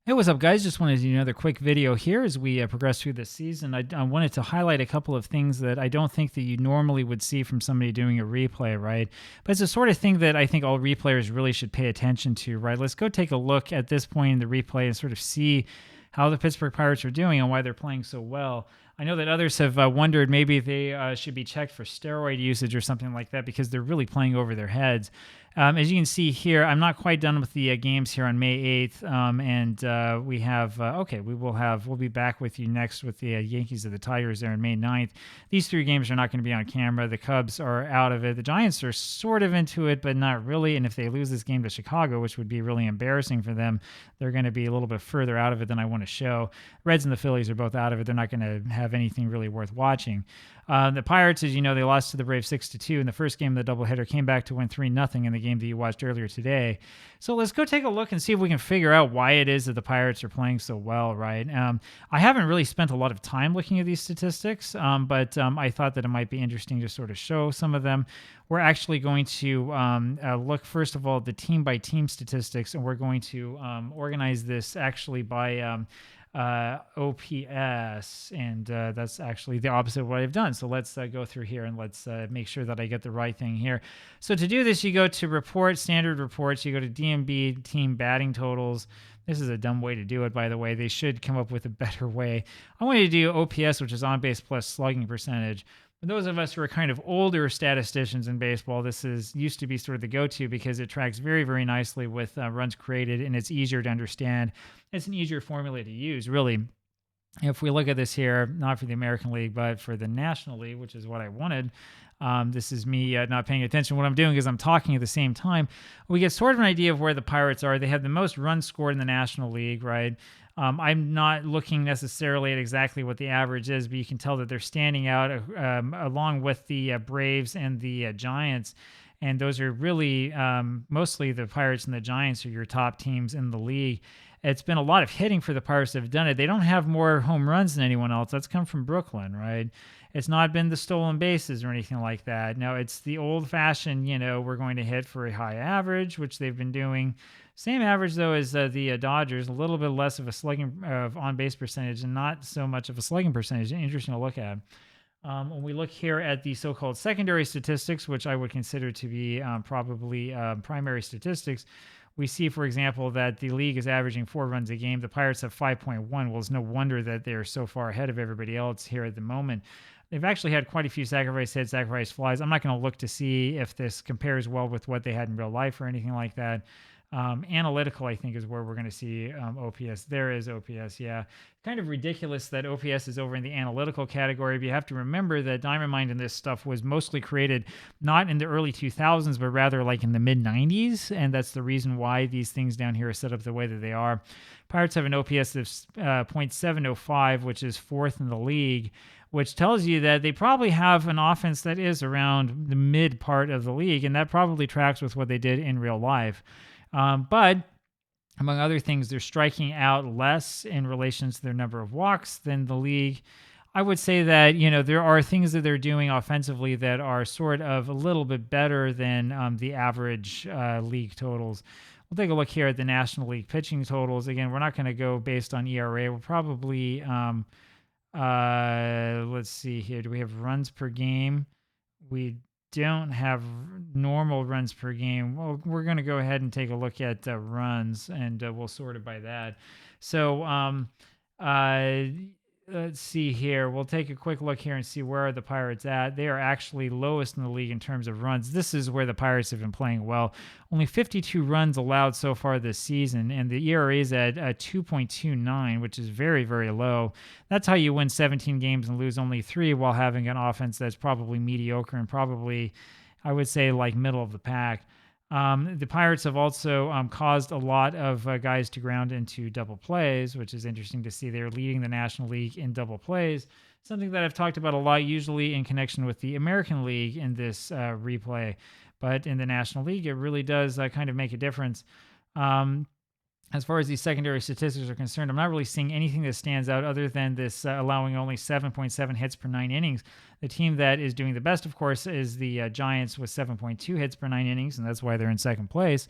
Hey, what's up, guys? Just wanted to do another quick video here as we progress through this season. I wanted to highlight a couple of things that I don't think that you normally would see from somebody doing a replay, right? But it's the sort of thing that I think all replayers really should pay attention to, right? Let's go take a look at this point in the replay and sort of see how the Pittsburgh Pirates are doing and why they're playing so well. I know that others have wondered maybe they should be checked for steroid usage or something like that because they're really playing over their heads. As you can see here, I'm not quite done with the games here on May 8th, and we have, we'll be back with you next with the Yankees of the Tigers there on May 9th. These three games are not going to be on camera. The Cubs are out of it. The Giants are sort of into it, but not really, and if they lose this game to Chicago, which would be really embarrassing for them, they're going to be a little bit further out of it than I want to show. Reds and the Phillies are both out of it. They're not going to have anything really worth watching. The Pirates, as you know, they lost to the Braves 6-2 in the first game of the doubleheader, came back to win 3-0 in the game that you watched earlier today. So let's go take a look and see if we can figure out why it is that the Pirates are playing so well, right? I haven't really spent a lot of time looking at these statistics, but I thought that it might be interesting to sort of show some of them. We're actually going to look, first of all, at the team-by-team statistics, and we're going to organize this actually by OPS, and that's actually the opposite of what I've done. So let's go through here and let's make sure that I get the right thing here. So to do this, you go to Report, Standard Reports, you go to DMB, Team Batting Totals. This is a dumb way to do it, by the way. They should come up with a better way. I want you to do OPS, which is on base plus slugging percentage. For those of us who are kind of older statisticians in baseball, this used to be sort of the go-to because it tracks very, very nicely with runs created, and it's easier to understand. It's an easier formula to use, really. If we look at this here, not for the American League, but for the National League, which is what I wanted, this is me not paying attention to what I'm doing because I'm talking at the same time. We get sort of an idea of where the Pirates are. They have the most runs scored in the National League, right? I'm not looking necessarily at exactly what the average is, but you can tell that they're standing out along with the Braves and the Giants. And those are really mostly the Pirates and the Giants are your top teams in the league. It's been a lot of hitting for the Pirates that have done it. They don't have more home runs than anyone else. That's come from Brooklyn, right? It's not been the stolen bases or anything like that. No, it's the old-fashioned, we're going to hit for a high average, which they've been doing. Same average, though, as the Dodgers, a little bit less of a slugging of on-base percentage and not so much of a slugging percentage. Interesting to look at. When we look here at the so-called secondary statistics, which I would consider to be probably primary statistics, we see, for example, that the league is averaging 4 runs a game. The Pirates have 5.1. Well, it's no wonder that they're so far ahead of everybody else here at the moment. They've actually had quite a few sacrifice hits, sacrifice flies. I'm not going to look to see if this compares well with what they had in real life or anything like that. Analytical, I think, is where we're going to see OPS. There is OPS, yeah. Kind of ridiculous that OPS is over in the analytical category, but you have to remember that Diamond Mine and this stuff was mostly created not in the early 2000s, but rather like in the mid-90s, and that's the reason why these things down here are set up the way that they are. Pirates have an OPS of .705, which is 4th in the league, which tells you that they probably have an offense that is around the mid part of the league, and that probably tracks with what they did in real life. But among other things, they're striking out less in relation to their number of walks than the league. I would say that, there are things that they're doing offensively that are sort of a little bit better than the average league totals. We'll take a look here at the National League pitching totals. Again, we're not going to go based on ERA. We're probably, let's see here. Do we have runs per game? We don't have normal runs per game. Well, we're going to go ahead and take a look at runs, and we'll sort it by that. So let's see here. We'll take a quick look here and see where are the Pirates at. They are actually lowest in the league in terms of runs. This is where the Pirates have been playing well. Only 52 runs allowed so far this season, and the ERA is at 2.29, which is very, very low. That's how you win 17 games and lose only 3 while having an offense that's probably mediocre and probably, I would say, like middle of the pack. The Pirates have also caused a lot of guys to ground into double plays, which is interesting to see. They're leading the National League in double plays, something that I've talked about a lot, usually in connection with the American League in this replay. But in the National League, it really does kind of make a difference. As far as these secondary statistics are concerned, I'm not really seeing anything that stands out other than this allowing only 7.7 hits per 9 innings. The team that is doing the best, of course, is the Giants with 7.2 hits per 9 innings, and that's why they're in second place.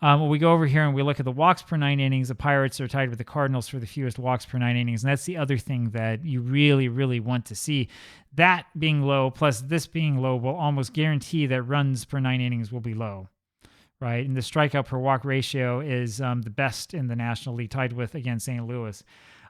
When we go over here and we look at the walks per 9 innings, the Pirates are tied with the Cardinals for the fewest walks per 9 innings. And that's the other thing that you really, really want to see. That being low plus this being low will almost guarantee that runs per 9 innings will be low, right? And the strikeout per walk ratio is the best in the National League, tied with, again, St. Louis.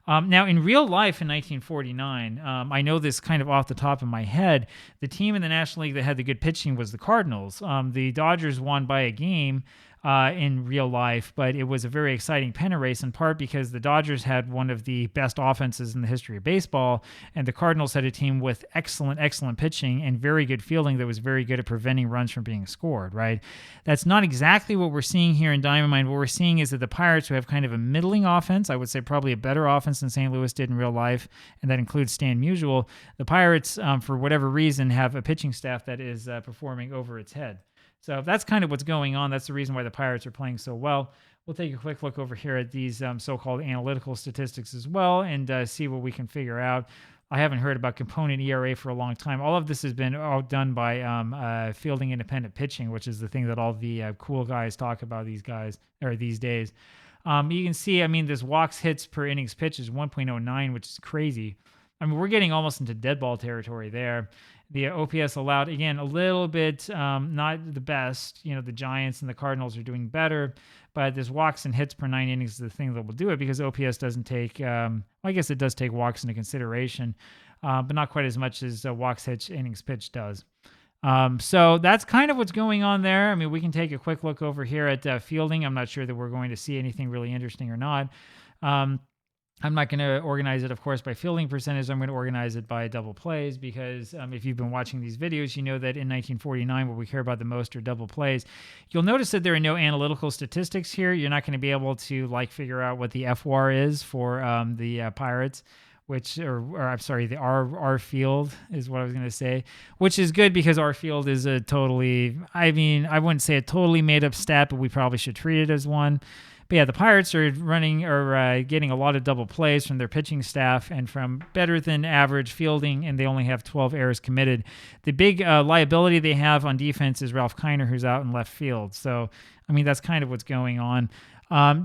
Now, in real life in 1949, I know this kind of off the top of my head, the team in the National League that had the good pitching was the Cardinals. The Dodgers won by a game in real life, but it was a very exciting pennant race, in part because the Dodgers had one of the best offenses in the history of baseball, and the Cardinals had a team with excellent, excellent pitching and very good fielding that was very good at preventing runs from being scored, right? That's not exactly what we're seeing here in Diamond Mine. What we're seeing is that the Pirates, who have kind of a middling offense, I would say probably a better offense than St. Louis did in real life, and that includes Stan Musial, the Pirates, for whatever reason, have a pitching staff that is performing over its head. So that's kind of what's going on. That's the reason why the Pirates are playing so well. We'll take a quick look over here at these so-called analytical statistics as well and see what we can figure out. I haven't heard about component ERA for a long time. All of this has been done by fielding independent pitching, which is the thing that all the cool guys talk about these days. You can see, I mean, this walks hits per innings pitch is 1.09, which is crazy. I mean, we're getting almost into dead ball territory there. The OPS allowed, again, a little bit, not the best. You know, the Giants and the Cardinals are doing better, but this walks and hits per 9 innings is the thing that will do it, because OPS doesn't take, I guess it does take walks into consideration, but not quite as much as walks, hits, innings pitched does. So that's kind of what's going on there. I mean, we can take a quick look over here at fielding. I'm not sure that we're going to see anything really interesting or not. I'm not going to organize it, of course, by fielding percentage. I'm going to organize it by double plays, because if you've been watching these videos, you know that in 1949, what we care about the most are double plays. You'll notice that there are no analytical statistics here. You're not going to be able to figure out what the FWAR is for the Pirates, or I'm sorry, the R field is what I was going to say, which is good, because R field is a totally, I mean, I wouldn't say a totally made up stat, but we probably should treat it as one. But yeah, the Pirates are getting a lot of double plays from their pitching staff and from better than average fielding, and they only have 12 errors committed. The big liability they have on defense is Ralph Kiner, who's out in left field. So, I mean, that's kind of what's going on.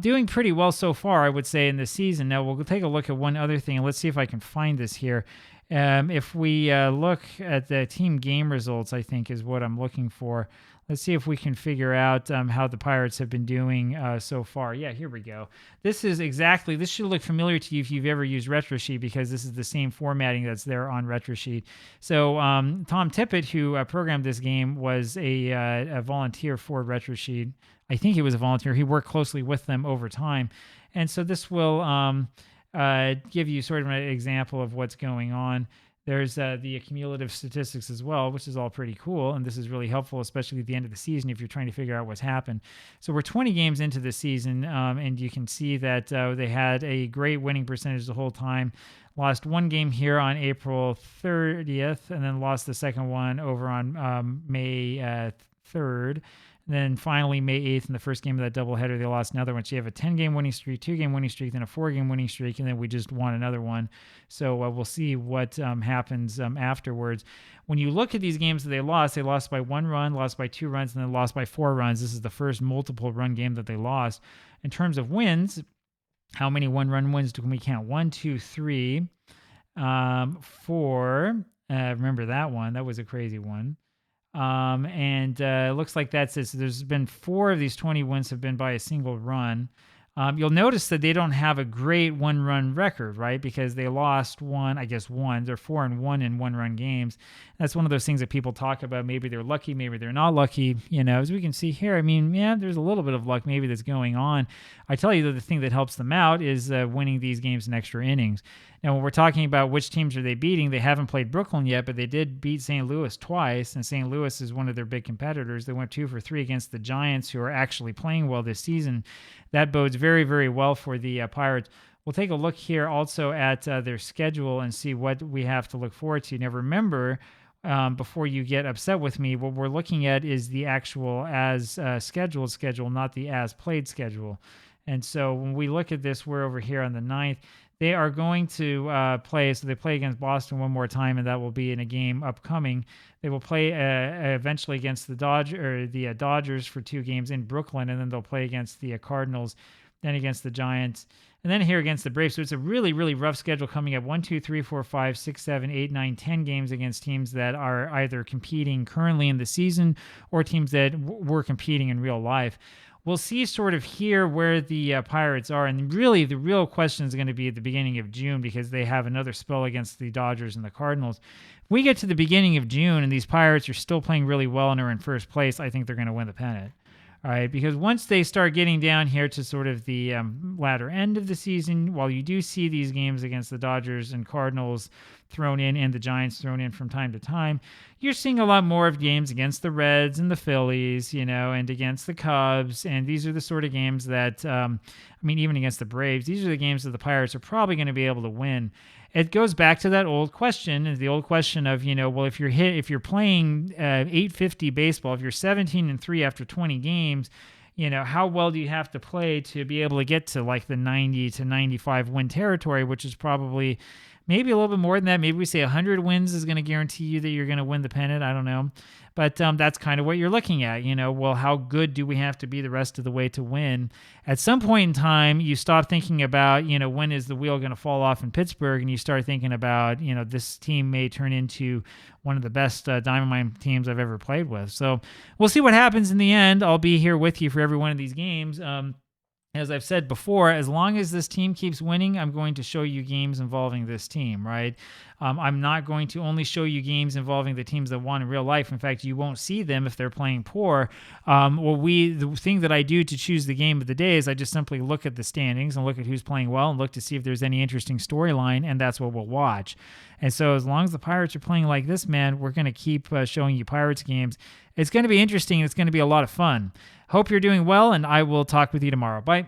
Doing pretty well so far, I would say, in this season. Now, we'll take a look at one other thing, and let's see if I can find this here. If we look at the team game results, I think is what I'm looking for. Let's see if we can figure out how the Pirates have been doing so far. Yeah, here we go. This should look familiar to you if you've ever used RetroSheet, because this is the same formatting that's there on RetroSheet. So Tom Tippett, who programmed this game, was a volunteer for RetroSheet. I think he was a volunteer. He worked closely with them over time. And so this will give you sort of an example of what's going on. There's the cumulative statistics as well, which is all pretty cool. And this is really helpful, especially at the end of the season, if you're trying to figure out what's happened. So we're 20 games into the season, and you can see that they had a great winning percentage the whole time. Lost one game here on April 30th, and then lost the second one over on May 3rd. And then finally, May 8th, in the first game of that doubleheader, they lost another one. So you have a 10-game winning streak, 2-game winning streak, then a 4-game winning streak, and then we just won another one. So we'll see what happens afterwards. When you look at these games that they lost by 1 run, lost by 2 runs, and then lost by 4 runs. This is the first multiple run game that they lost. In terms of wins, how many 1-run wins can we count? 1, 2, 3, 4. Remember that one. That was a crazy one. It looks like that's it. So there's been 4 of these 20 wins have been by a single run. You'll notice that they don't have a great 1-run record, right? Because they lost one. They're 4-1 in 1-run games. That's one of those things that people talk about. Maybe they're lucky, maybe they're not lucky. You know, as we can see here, I mean, yeah, there's a little bit of luck maybe that's going on. I tell you that the thing that helps them out is winning these games in extra innings. Now, when we're talking about which teams are they beating, they haven't played Brooklyn yet, but they did beat St. Louis twice, and St. Louis is one of their big competitors. They went 2 for 3 against the Giants, who are actually playing well this season. That bodes very, very well for the Pirates. We'll take a look here also at their schedule and see what we have to look forward to. Now, remember, before you get upset with me, what we're looking at is the actual as scheduled schedule, not the as played schedule. And so when we look at this, we're over here on the 9th. They are going to play, so they play against Boston one more time, and that will be in a game upcoming. They will play eventually against the Dodgers for 2 games in Brooklyn, and then they'll play against the Cardinals, then against the Giants, and then here against the Braves. So it's a really, really rough schedule coming up. 1, 2, 3, 4, 5, 6, 7, 8, 9, 10 games against teams that are either competing currently in the season or teams that were competing in real life. We'll see sort of here where the Pirates are. And really, the real question is going to be at the beginning of June, because they have another spell against the Dodgers and the Cardinals. If we get to the beginning of June and these Pirates are still playing really well and are in first place, I think they're going to win the pennant. All right, because once they start getting down here to sort of the latter end of the season, while you do see these games against the Dodgers and Cardinals thrown in and the Giants thrown in from time to time, you're seeing a lot more of games against the Reds and the Phillies, and against the Cubs. And these are the sort of games that, even against the Braves, these are the games that the Pirates are probably going to be able to win. It goes back to that old question, the old question of, well, if you're playing 850 baseball, if you're 17-3 after 20 games, how well do you have to play to be able to get to like the 90 to 95 win territory, which is probably maybe a little bit more than that. Maybe we say 100 wins is going to guarantee you that you're going to win the pennant. I don't know. But that's kind of what you're looking at. Well, how good do we have to be the rest of the way to win? At some point in time, you stop thinking about, when is the wheel going to fall off in Pittsburgh? And you start thinking about, this team may turn into one of the best Diamond Mine teams I've ever played with. So we'll see what happens in the end. I'll be here with you for every one of these games. As I've said before, as long as this team keeps winning, I'm going to show you games involving this team, right? I'm not going to only show you games involving the teams that won in real life. In fact, you won't see them if they're playing poor. The thing that I do to choose the game of the day is I just simply look at the standings and look at who's playing well and look to see if there's any interesting storyline, and that's what we'll watch. And so as long as the Pirates are playing like this, man, we're going to keep showing you Pirates games. It's going to be interesting. It's going to be a lot of fun. Hope you're doing well, and I will talk with you tomorrow. Bye.